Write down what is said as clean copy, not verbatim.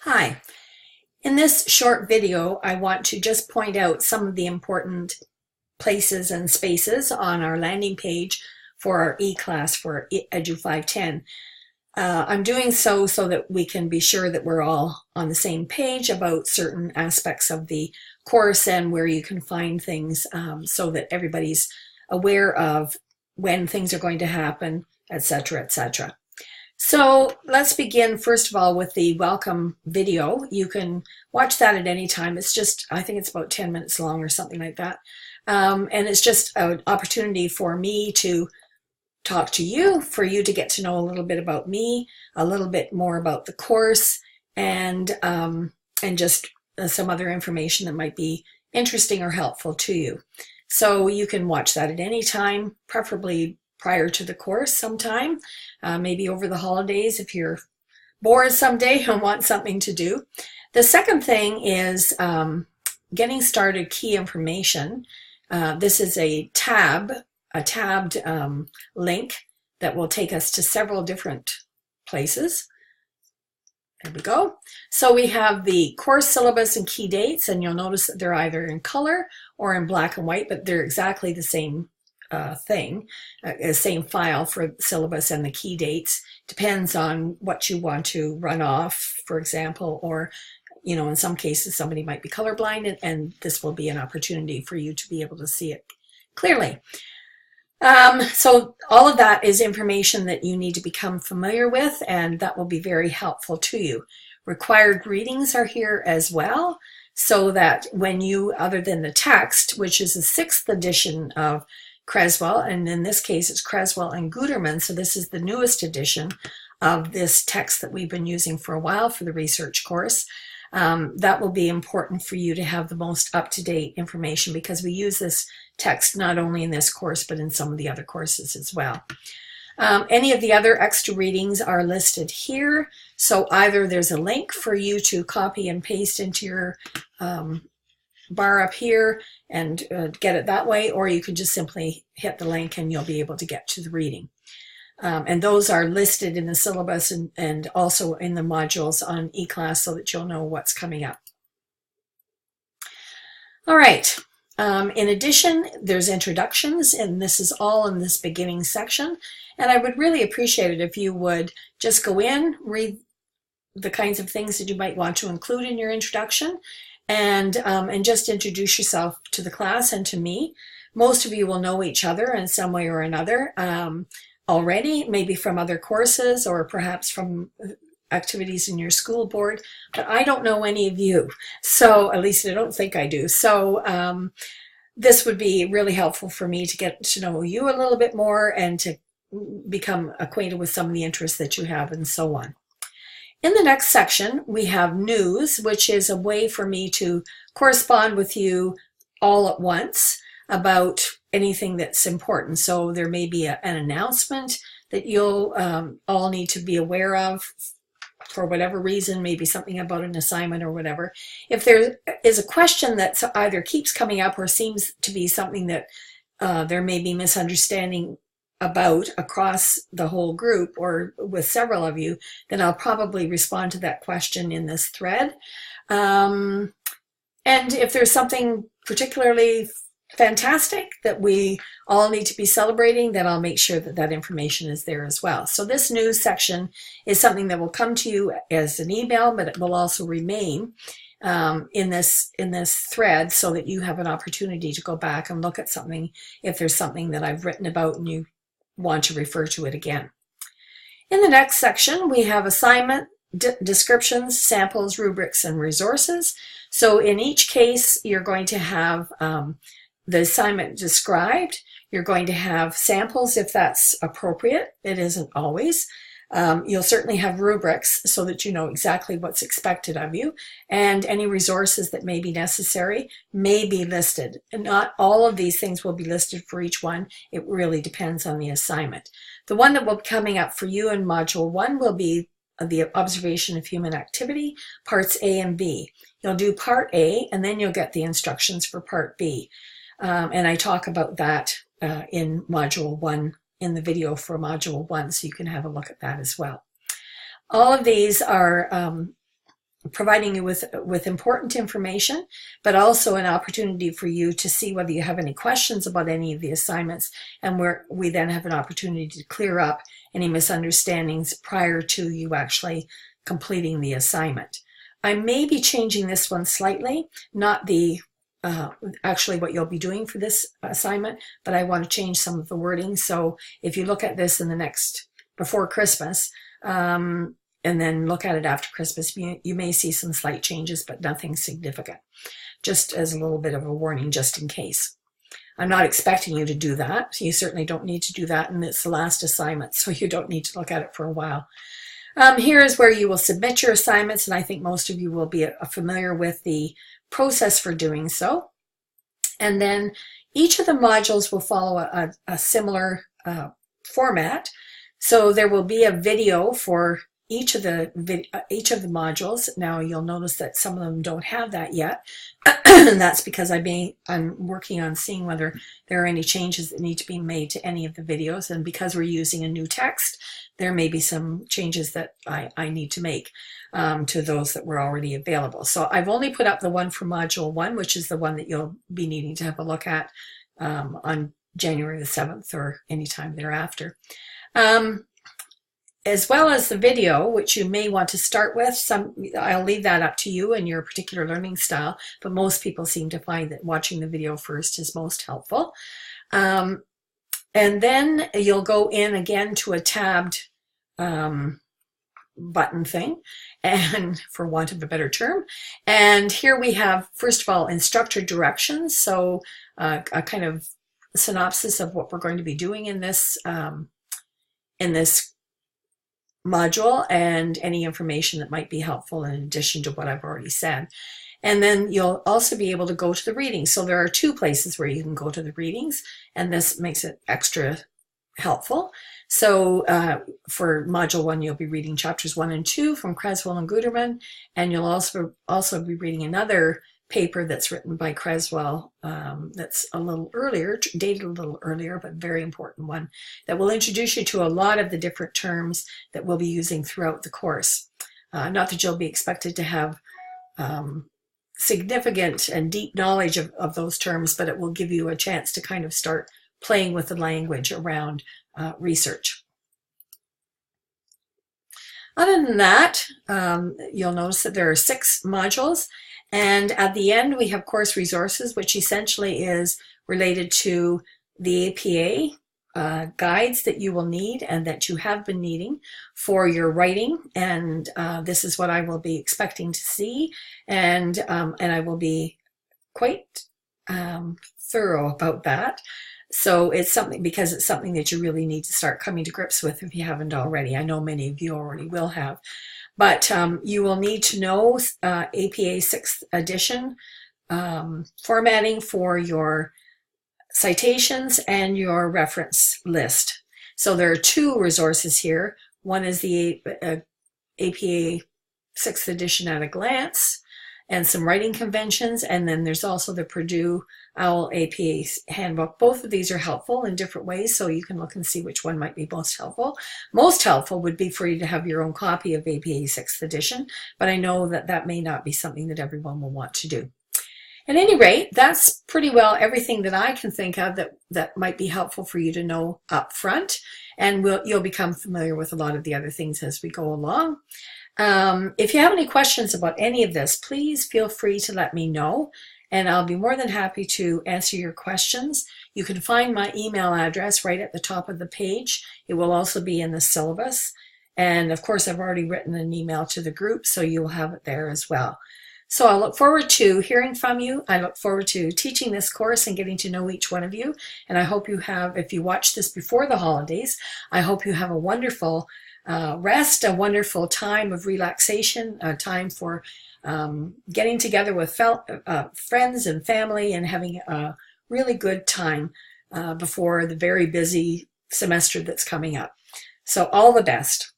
Hi. In this short video, I want to just point out some of the important places and spaces on our landing page for our e-class for Edu 510. I'm doing so that we can be sure that we're all on the same page about certain aspects of the course and where you can find things so that everybody's aware of when things are going to happen, etc., etc. So let's begin first of all with the welcome video. You can watch that at any time. It's just, I think it's about 10 minutes long or something like that. And it's just an opportunity for me to talk to you, for you to get to know a little bit about me, a little bit more about the course, and just some other information that might be interesting or helpful to you. So you can watch that at any time, preferably prior to the course sometime, maybe over the holidays if you're bored someday and want something to do. The second thing is getting started key information. This is a tabbed link that will take us to several different places. There we go. So we have the course syllabus and key dates, and you'll notice that they're either in color or in black and white, but they're exactly the same same file for syllabus and the key dates. Depends on what you want to run off, for example, or in some cases somebody might be colorblind, and this will be an opportunity for you to be able to see it clearly. So all of that is information that you need to become familiar with, and that will be very helpful to you. Required readings are here as well, so that when you, other than the text, which is the 6th edition of Creswell, and in this case it's Creswell and Guterman, so this is the newest edition of this text that we've been using for a while for the research course. That will be important for you to have the most up-to-date information, because we use this text not only in this course but in some of the other courses as well. Any of the other extra readings are listed here, so either there's a link for you to copy and paste into your bar up here and get it that way, or you can just simply hit the link and you'll be able to get to the reading. And those are listed in the syllabus and also in the modules on eClass, so that you'll know what's coming up. All right. In addition, there's introductions, and this is all in this beginning section. And I would really appreciate it if you would just go in, read the kinds of things that you might want to include in your introduction, and just introduce yourself to the class and to me. Most of you will know each other in some way or another already, maybe from other courses or perhaps from activities in your school board, but I don't know any of you. So at least I don't think I do. So this would be really helpful for me to get to know you a little bit more and to become acquainted with some of the interests that you have and so on. In the next section, we have news, which is a way for me to correspond with you all at once about anything that's important. So there may be an announcement that you'll all need to be aware of for whatever reason, maybe something about an assignment or whatever. If there is a question that either keeps coming up or seems to be something that there may be misunderstanding about across the whole group or with several of you, then I'll probably respond to that question in this thread. And if there's something particularly fantastic that we all need to be celebrating, then I'll make sure that that information is there as well. So this news section is something that will come to you as an email, but it will also remain in this thread, so that you have an opportunity to go back and look at something if there's something that I've written about and you want to refer to it again. In the next section, we have assignment descriptions, samples, rubrics, and resources. So in each case, you're going to have the assignment described. You're going to have samples if that's appropriate. It isn't always. You'll certainly have rubrics so that you know exactly what's expected of you, and any resources that may be necessary may be listed. And not all of these things will be listed for each one. It really depends on the assignment. The one that will be coming up for you in Module 1 will be the observation of human activity, parts A and B. You'll do part A, and then you'll get the instructions for part B. And I talk about that in Module 1, in the video for Module 1, so you can have a look at that as well. All of these are providing you with important information, but also an opportunity for you to see whether you have any questions about any of the assignments, and we then have an opportunity to clear up any misunderstandings prior to you actually completing the assignment. I may be changing this one slightly, not the actually what you'll be doing for this assignment, but I want to change some of the wording. So if you look at this in the next, before Christmas, and then look at it after Christmas, you may see some slight changes, but nothing significant. Just as a little bit of a warning, just in case. I'm not expecting you to do that. You certainly don't need to do that, and it's the last assignment, so you don't need to look at it for a while. Here is where you will submit your assignments, and I think most of you will be familiar with the process for doing so. And then each of the modules will follow a similar format. So there will be a video for each of the modules. Now you'll notice that some of them don't have that yet. And that's because I'm working on seeing whether there are any changes that need to be made to any of the videos. And because we're using a new text, there may be some changes that I need to make to those that were already available. So I've only put up the one for Module 1, which is the one that you'll be needing to have a look at on January the 7th or anytime thereafter. As well as the video, which you may want to start with. I'll leave that up to you and your particular learning style, but most people seem to find that watching the video first is most helpful. And then you'll go in again to a tabbed button thing, and for want of a better term. And here we have, first of all, instructor directions. So a kind of synopsis of what we're going to be doing in this module, and any information that might be helpful in addition to what I've already said. And then you'll also be able to go to the readings. So there are two places where you can go to the readings, and this makes it extra helpful. So for Module 1, you'll be reading chapters 1 and 2 from Creswell and Guterman, and you'll also be reading another paper that's written by Creswell that's a little earlier, dated a little earlier, but very important one, that will introduce you to a lot of the different terms that we'll be using throughout the course. Not that you'll be expected to have significant and deep knowledge of those terms, but it will give you a chance to kind of start playing with the language around research. Other than that, you'll notice that there are 6 modules. And at the end, we have course resources, which essentially is related to the APA guides that you will need and that you have been needing for your writing. And this is what I will be expecting to see. And I will be quite thorough about that. So it's something, because it's something that you really need to start coming to grips with if you haven't already. I know many of you already will have. But you will need to know APA 6th edition formatting for your citations and your reference list. So there are 2 resources here. One is the APA 6th edition at a glance and some writing conventions, and then there's also the Purdue OWL APA handbook. Both of these are helpful in different ways, so you can look and see which one might be most helpful. Most helpful would be for you to have your own copy of APA 6th edition, but I know that that may not be something that everyone will want to do. At any rate, that's pretty well everything that I can think of that might be helpful for you to know up front, and you'll become familiar with a lot of the other things as we go along. If you have any questions about any of this, please feel free to let me know, and I'll be more than happy to answer your questions. You can find my email address right at the top of the page. It will also be in the syllabus. And of course, I've already written an email to the group, so you'll have it there as well. So I look forward to hearing from you. I look forward to teaching this course and getting to know each one of you. And I hope you have, if you watch this before the holidays, I hope you have a wonderful rest, a wonderful time of relaxation, a time for getting together with friends and family and having a really good time before the very busy semester that's coming up. So all the best.